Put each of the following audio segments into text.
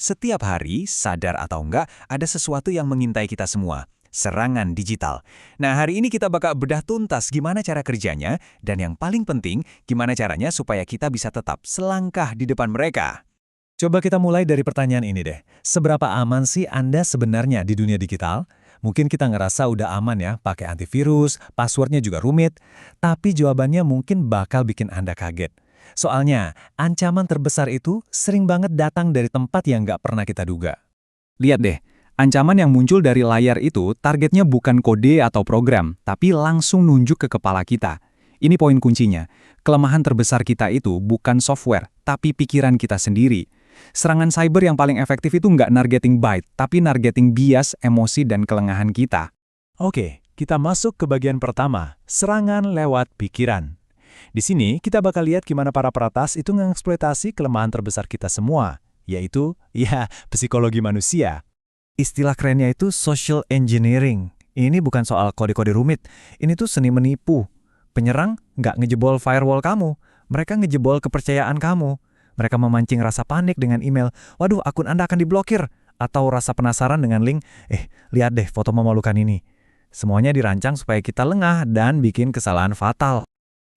Setiap hari, sadar atau enggak, ada sesuatu yang mengintai kita semua. Serangan digital. Nah, hari ini kita bakal bedah tuntas gimana cara kerjanya, dan yang paling penting, gimana caranya supaya kita bisa tetap selangkah di depan mereka. Coba kita mulai dari pertanyaan ini deh. Seberapa aman sih Anda sebenarnya di dunia digital? Mungkin kita ngerasa udah aman ya, pakai antivirus, passwordnya juga rumit, tapi jawabannya mungkin bakal bikin Anda kaget. Soalnya, ancaman terbesar itu sering banget datang dari tempat yang nggak pernah kita duga. Lihat deh, ancaman yang muncul dari layar itu targetnya bukan kode atau program, tapi langsung nunjuk ke kepala kita. Ini poin kuncinya. Kelemahan terbesar kita itu bukan software, tapi pikiran kita sendiri. Serangan cyber yang paling efektif itu nggak nargeting byte, tapi nargeting bias, emosi, dan kelengahan kita. Oke, kita masuk ke bagian pertama, serangan lewat pikiran. Di sini kita bakal lihat gimana para peretas itu mengeksploitasi kelemahan terbesar kita semua, yaitu, psikologi manusia. Istilah kerennya itu social engineering. Ini bukan soal kode-kode rumit, ini tuh seni menipu. Penyerang nggak ngejebol firewall kamu, mereka ngejebol kepercayaan kamu. Mereka memancing rasa panik dengan email, waduh akun Anda akan diblokir, atau rasa penasaran dengan link, lihat deh foto memalukan ini. Semuanya dirancang supaya kita lengah dan bikin kesalahan fatal.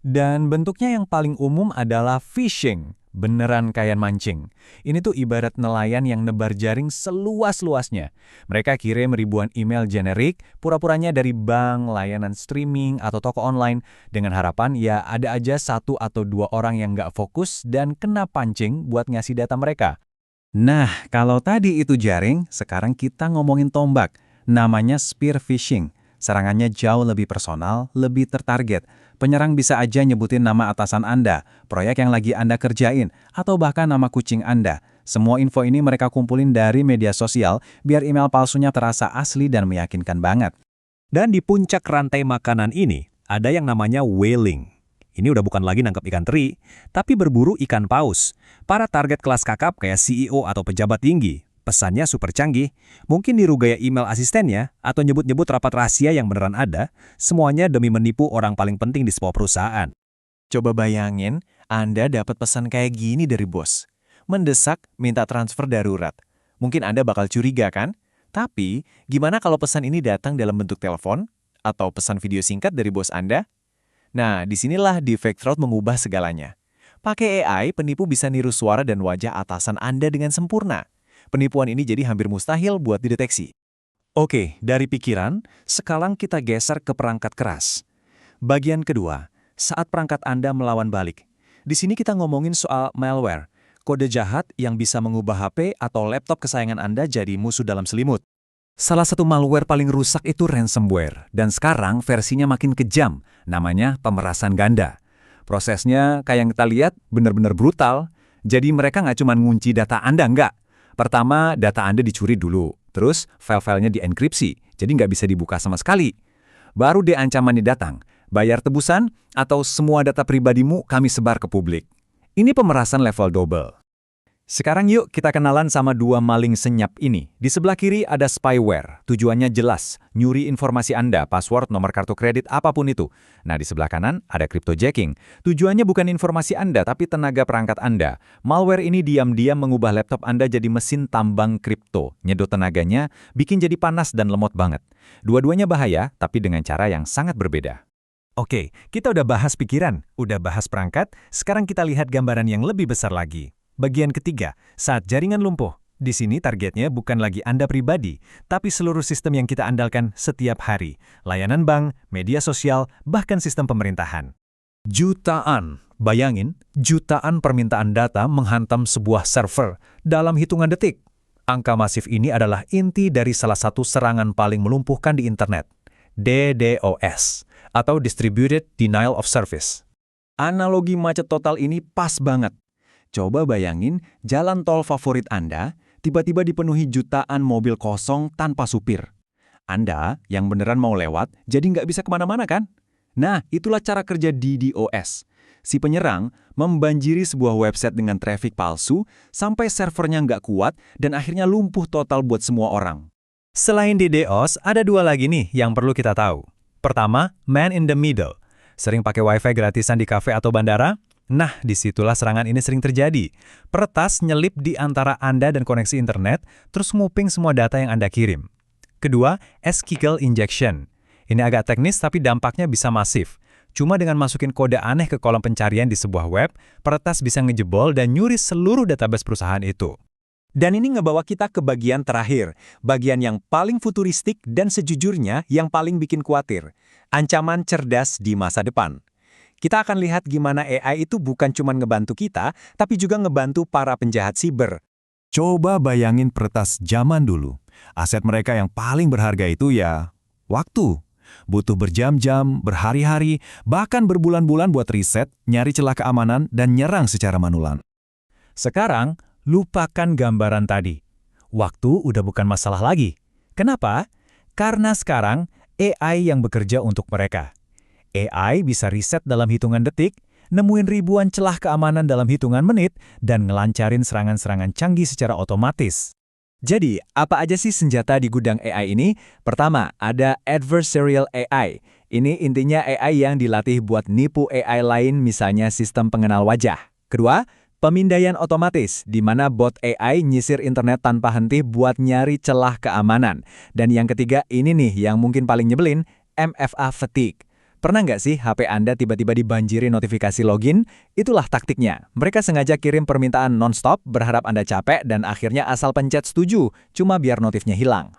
Dan bentuknya yang paling umum adalah phishing, beneran kayak mancing. Ini tuh ibarat nelayan yang nebar jaring seluas-luasnya. Mereka kirim ribuan email generik, pura-puranya dari bank, layanan streaming, atau toko online, dengan harapan ya ada aja 1 atau 2 orang yang nggak fokus dan kena pancing buat ngasih data mereka. Nah, kalau tadi itu jaring, sekarang kita ngomongin tombak. Namanya spear phishing. Serangannya jauh lebih personal, lebih tertarget. Penyerang bisa aja nyebutin nama atasan Anda, proyek yang lagi Anda kerjain, atau bahkan nama kucing Anda. Semua info ini mereka kumpulin dari media sosial, biar email palsunya terasa asli dan meyakinkan banget. Dan di puncak rantai makanan ini, ada yang namanya whaling. Ini udah bukan lagi nangkep ikan teri, tapi berburu ikan paus. Para target kelas kakap kayak CEO atau pejabat tinggi. Pesannya super canggih, mungkin niru gaya email asistennya, atau nyebut-nyebut rapat rahasia yang beneran ada, semuanya demi menipu orang paling penting di sebuah perusahaan. Coba bayangin, Anda dapat pesan kayak gini dari bos. Mendesak, minta transfer darurat. Mungkin Anda bakal curiga kan? Tapi, gimana kalau pesan ini datang dalam bentuk telepon? Atau pesan video singkat dari bos Anda? Nah, disinilah Defect Fraud mengubah segalanya. Pakai AI, penipu bisa niru suara dan wajah atasan Anda dengan sempurna. Penipuan ini jadi hampir mustahil buat dideteksi. Oke, dari pikiran, sekarang kita geser ke perangkat keras. Bagian kedua, saat perangkat Anda melawan balik. Di sini kita ngomongin soal malware, kode jahat yang bisa mengubah HP atau laptop kesayangan Anda jadi musuh dalam selimut. Salah satu malware paling rusak itu ransomware, dan sekarang versinya makin kejam, namanya pemerasan ganda. Prosesnya, kayak yang kita lihat, benar-benar brutal. Jadi mereka nggak cuma ngunci data Anda, nggak. Pertama, data Anda dicuri dulu, terus file-filenya dienkripsi, jadi nggak bisa dibuka sama sekali. Baru deh ancamannya datang, bayar tebusan atau semua data pribadimu kami sebar ke publik. Ini pemerasan level double. Sekarang yuk kita kenalan sama 2 maling senyap ini. Di sebelah kiri ada spyware, tujuannya jelas, nyuri informasi Anda, password, nomor kartu kredit, apapun itu. Nah di sebelah kanan ada cryptojacking, tujuannya bukan informasi Anda tapi tenaga perangkat Anda. Malware ini diam-diam mengubah laptop Anda jadi mesin tambang kripto, nyedot tenaganya, bikin jadi panas dan lemot banget. Dua-duanya bahaya, tapi dengan cara yang sangat berbeda. Oke, kita udah bahas pikiran, udah bahas perangkat, sekarang kita lihat gambaran yang lebih besar lagi. Bagian ketiga, saat jaringan lumpuh. Di sini targetnya bukan lagi Anda pribadi, tapi seluruh sistem yang kita andalkan setiap hari. Layanan bank, media sosial, bahkan sistem pemerintahan. Jutaan, bayangin, jutaan permintaan data menghantam sebuah server dalam hitungan detik. Angka masif ini adalah inti dari salah satu serangan paling melumpuhkan di internet, DDoS, atau Distributed Denial of Service. Analogi macet total ini pas banget. Coba bayangin, jalan tol favorit Anda tiba-tiba dipenuhi jutaan mobil kosong tanpa supir. Anda yang beneran mau lewat, jadi nggak bisa kemana-mana kan? Nah, itulah cara kerja DDoS. Si penyerang membanjiri sebuah website dengan traffic palsu sampai servernya nggak kuat dan akhirnya lumpuh total buat semua orang. Selain DDoS, ada 2 lagi nih yang perlu kita tahu. Pertama, man in the middle. Sering pakai wifi gratisan di kafe atau bandara? Nah, disitulah serangan ini sering terjadi. Peretas nyelip di antara Anda dan koneksi internet, terus nguping semua data yang Anda kirim. Kedua, SQL injection. Ini agak teknis tapi dampaknya bisa masif. Cuma dengan masukin kode aneh ke kolom pencarian di sebuah web, peretas bisa ngejebol dan nyuri seluruh database perusahaan itu. Dan ini ngebawa kita ke bagian terakhir, bagian yang paling futuristik dan sejujurnya yang paling bikin khawatir. Ancaman cerdas di masa depan. Kita akan lihat gimana AI itu bukan cuma ngebantu kita, tapi juga ngebantu para penjahat siber. Coba bayangin peretas zaman dulu. Aset mereka yang paling berharga itu ya waktu. Butuh berjam-jam, berhari-hari, bahkan berbulan-bulan buat riset, nyari celah keamanan, dan nyerang secara manual. Sekarang, lupakan gambaran tadi. Waktu udah bukan masalah lagi. Kenapa? Karena sekarang AI yang bekerja untuk mereka. AI bisa riset dalam hitungan detik, nemuin ribuan celah keamanan dalam hitungan menit, dan ngelancarin serangan-serangan canggih secara otomatis. Jadi, apa aja sih senjata di gudang AI ini? Pertama, ada adversarial AI. Ini intinya AI yang dilatih buat nipu AI lain, misalnya sistem pengenal wajah. Kedua, pemindaian otomatis, di mana bot AI nyisir internet tanpa henti buat nyari celah keamanan. Dan yang ketiga, ini nih yang mungkin paling nyebelin, MFA fatigue. Pernah nggak sih HP Anda tiba-tiba dibanjiri notifikasi login? Itulah taktiknya. Mereka sengaja kirim permintaan non-stop, berharap Anda capek, dan akhirnya asal pencet setuju, cuma biar notifnya hilang.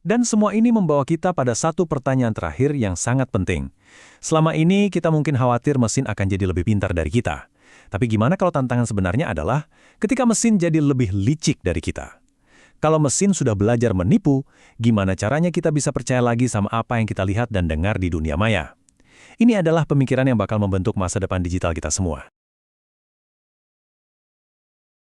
Dan semua ini membawa kita pada satu pertanyaan terakhir yang sangat penting. Selama ini kita mungkin khawatir mesin akan jadi lebih pintar dari kita. Tapi gimana kalau tantangan sebenarnya adalah ketika mesin jadi lebih licik dari kita? Kalau mesin sudah belajar menipu, gimana caranya kita bisa percaya lagi sama apa yang kita lihat dan dengar di dunia maya? Ini adalah pemikiran yang bakal membentuk masa depan digital kita semua.